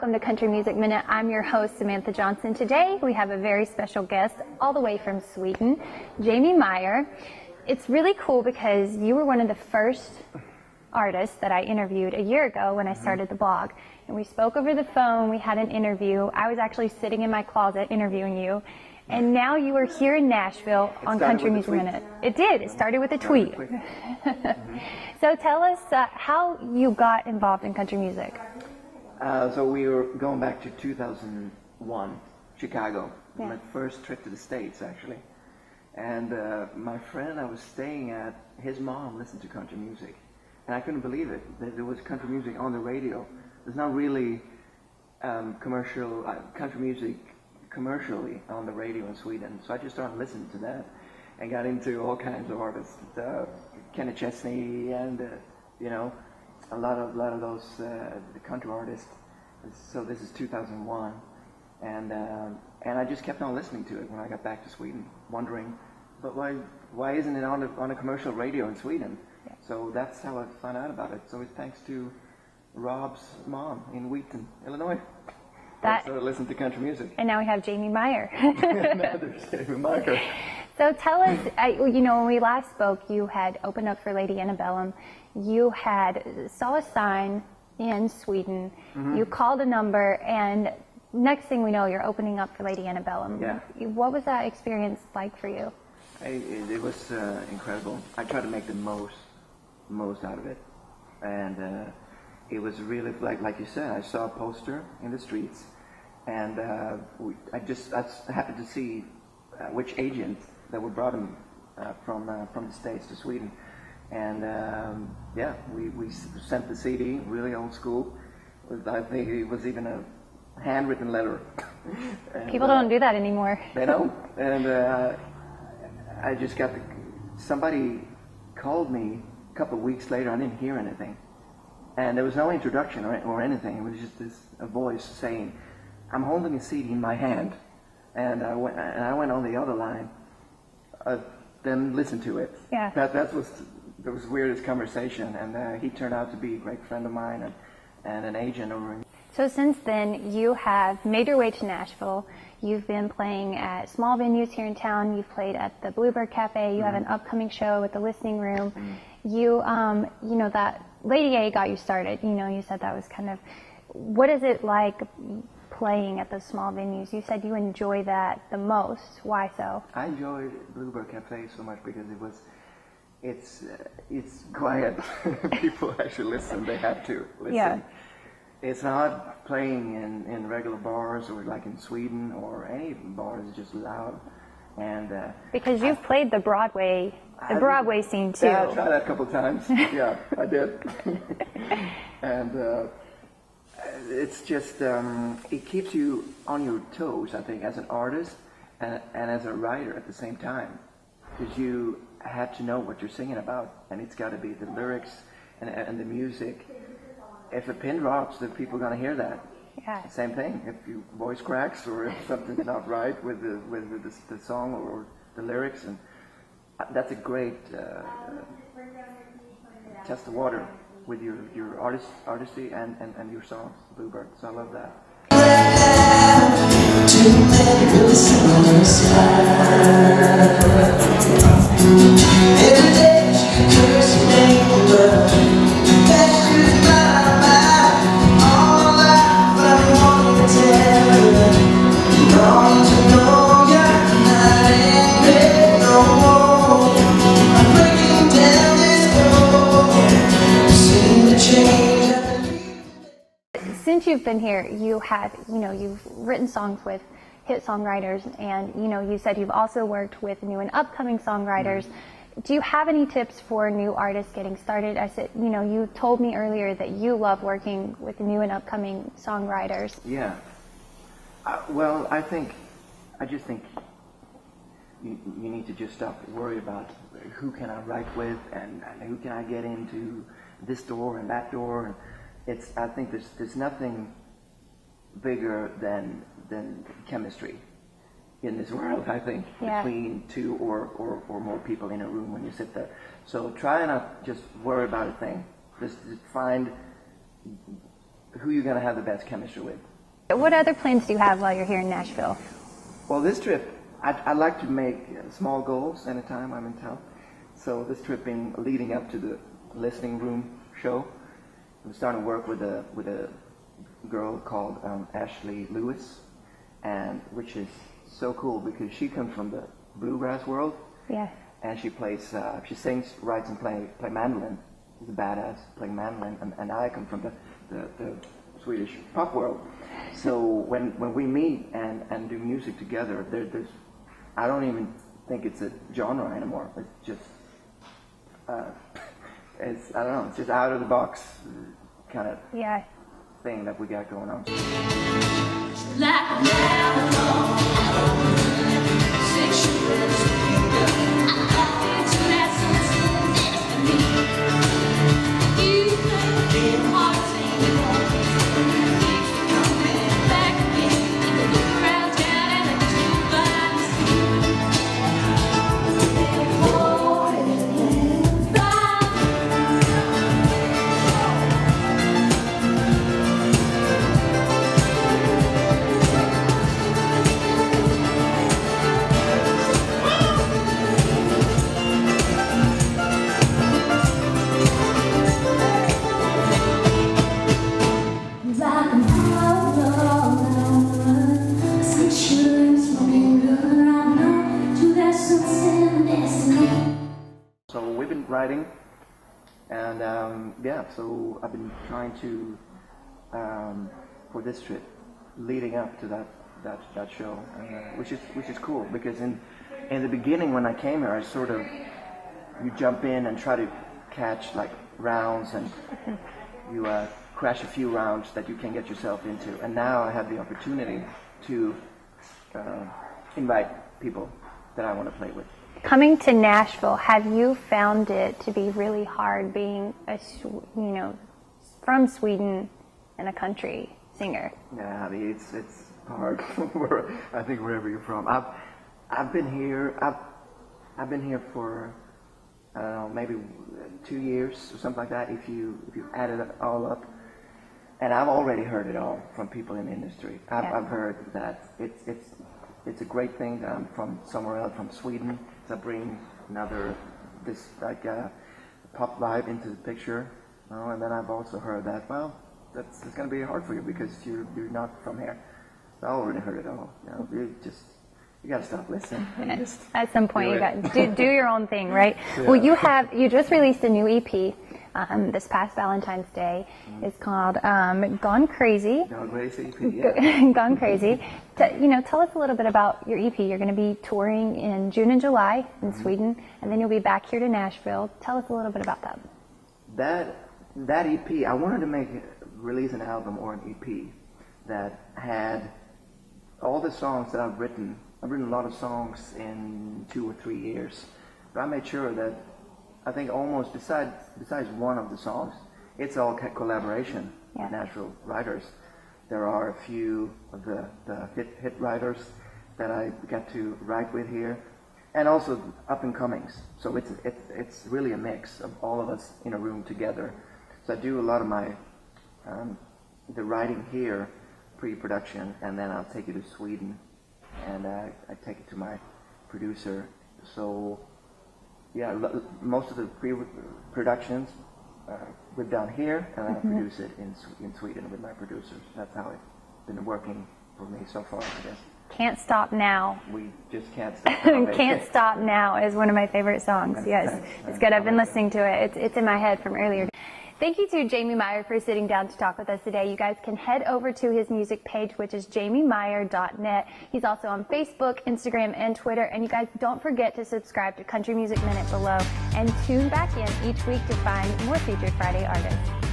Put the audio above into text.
welcome to Country Music Minute. I'm your host, Samantha Johnson. Today we have a very special guest all the way from Sweden, Jamie Meyer. It's really cool because you were one of the first artists that I interviewed a year ago when I started the blog. And we spoke over the phone, we had an interview. I was actually sitting in my closet interviewing you. And now you are here in Nashville on Country Music Minute. It did. It started with a tweet. So tell us how you got involved in country music. So we were going back to 2001, Chicago. Yeah. My first trip to the States, actually. And my friend I was staying at, his mom listened to country music. And I couldn't believe it, that there was country music on the radio. There's not really commercial country music commercially on the radio in Sweden. So I just started listening to that and got into all kinds of artists. Kenny Chesney and, you know, a lot of those country artists. So this is 2001. And I just kept on listening to it when I got back to Sweden, wondering, but why isn't it on a commercial radio in Sweden? Yeah. So that's how I found out about it. So it's thanks to Rob's mom in Wheaton, Illinois. I started listening to country music. And now we have Jamie Meyer. Now there's Jamie Meyer. So tell us, you know, when we last spoke, you had opened up for Lady Antebellum. You saw a sign in Sweden. You called a number, and next thing we know, you're opening up for Lady Antebellum. Yeah. What was that experience like for you? It was incredible. I tried to make the most out of it, and it was really like you said. I saw a poster in the streets, and I happened to see which agent that would brought him from the States to Sweden, and yeah, we sent the CD, really old school. I think it was even a handwritten letter. And, people don't do that anymore. They don't, and I just got somebody called me a couple of weeks later. I didn't hear anything. And there was no introduction or anything. It was just a voice saying, "I'm holding a CD in my hand," and I went on the other line. Then listen to it. Yeah. That was the weirdest conversation, and he turned out to be a great friend of mine and an agent over in. So since then, you have made your way to Nashville. You've been playing at small venues here in town. You've played at the Bluebird Cafe. You have an upcoming show at the Listening Room. You know, that Lady A got you started. You know, you said that was kind of, what is it like playing at those small venues? You said you enjoy that the most. Why so? I enjoyed Bluebird Cafe so much because it's quiet. People actually listen. They have to listen. Yeah. It's not playing in regular bars or like in Sweden or any bars. It's just loud. And because you've played the Broadway scene too. Yeah, I tried that a couple of times. Yeah, I did. And it's just it keeps you on your toes, I think, as an artist and as a writer at the same time, because you have to know what you're singing about, and it's got to be the lyrics and the music. If a pin drops, then people are going to hear that. Yeah. Same thing. If your voice cracks or if something's not right with the song or the lyrics, and that's a great test of water with your artistry and your songs, Bluebird. So I love that. Since you've been here, you've written songs with hit songwriters, and you said you've also worked with new and upcoming songwriters. Do you have any tips for new artists getting started? I said, you told me earlier that you love working with new and upcoming songwriters. Yeah. Well, I just think you need to just stop worry about who can I write with and who can I get into this door and that door. I think there's nothing bigger than chemistry in this world, I think, between two or more people in a room when you sit there. So try not just worry about a thing. Just find who you're going to have the best chemistry with. What other plans do you have while you're here in Nashville? Well, this trip, I like to make small goals anytime I'm in town. So this trip been leading up to the listening room show. I'm starting to work with a girl called Ashley Lewis, and which is so cool because she comes from the bluegrass world. Yeah. And she plays, she sings, writes, and play mandolin. She's a badass playing mandolin, and I come from the Swedish pop world. So when we meet and do music together, there's I don't even think it's a genre anymore. It's just it's I don't know. It's just out of the box kind of thing that we got going on. So we've been writing, and so I've been trying to for this trip, leading up to that show, which is cool because in the beginning when I came here, I sort of you jump in and try to catch like rounds, and you crash a few rounds that you can get yourself into, and now I have the opportunity to invite people that I want to play with. Coming to Nashville, have you found it to be really hard being from Sweden and a country singer? Yeah, it's hard. I think wherever you're from. I've been here. I've been here for I don't know, maybe 2 years or something like that. If you add it all up, and I've already heard it all from people in the industry. I've heard that it's a great thing that I'm from somewhere else, from Sweden, to bring this pop vibe into the picture. And then I've also heard that, it's going to be hard for you because you're not from here. So I already heard it all. You got to stop listening. At some point, you got to do your own thing, right? Yeah. Well, you just released a new EP this past Valentine's Day. It's called Gone Crazy. Gone Crazy, yeah. Gone Crazy. Tell us a little bit about your EP. You're going to be touring in June and July in Sweden, and then you'll be back here to Nashville. Tell us a little bit about that. That EP, I wanted to release an album or an EP that had all the songs that I've written. I've written a lot of songs in 2 or 3 years, but I made sure that I think almost besides one of the songs, it's all collaboration with Nashville writers. There are a few of the hit writers that I got to write with here, and also up and comings. So it's really a mix of all of us in a room together. So I do a lot of my the writing here, pre-production, and then I'll take it to Sweden, and I take it to my producer. So most of the pre-productions we've done here, and I produce it in Sweden with my producers. That's how it's been working for me so far, I guess. Can't Stop Now. We just can't stop. Can't Stop Now is one of my favorite songs. Yes, it's good. I've been listening to it. It's in my head from earlier. Thank you to Jamie Meyer for sitting down to talk with us today. You guys can head over to his music page, which is jamiemeyer.net. He's also on Facebook, Instagram, and Twitter. And you guys don't forget to subscribe to Country Music Minute below and tune back in each week to find more featured Friday artists.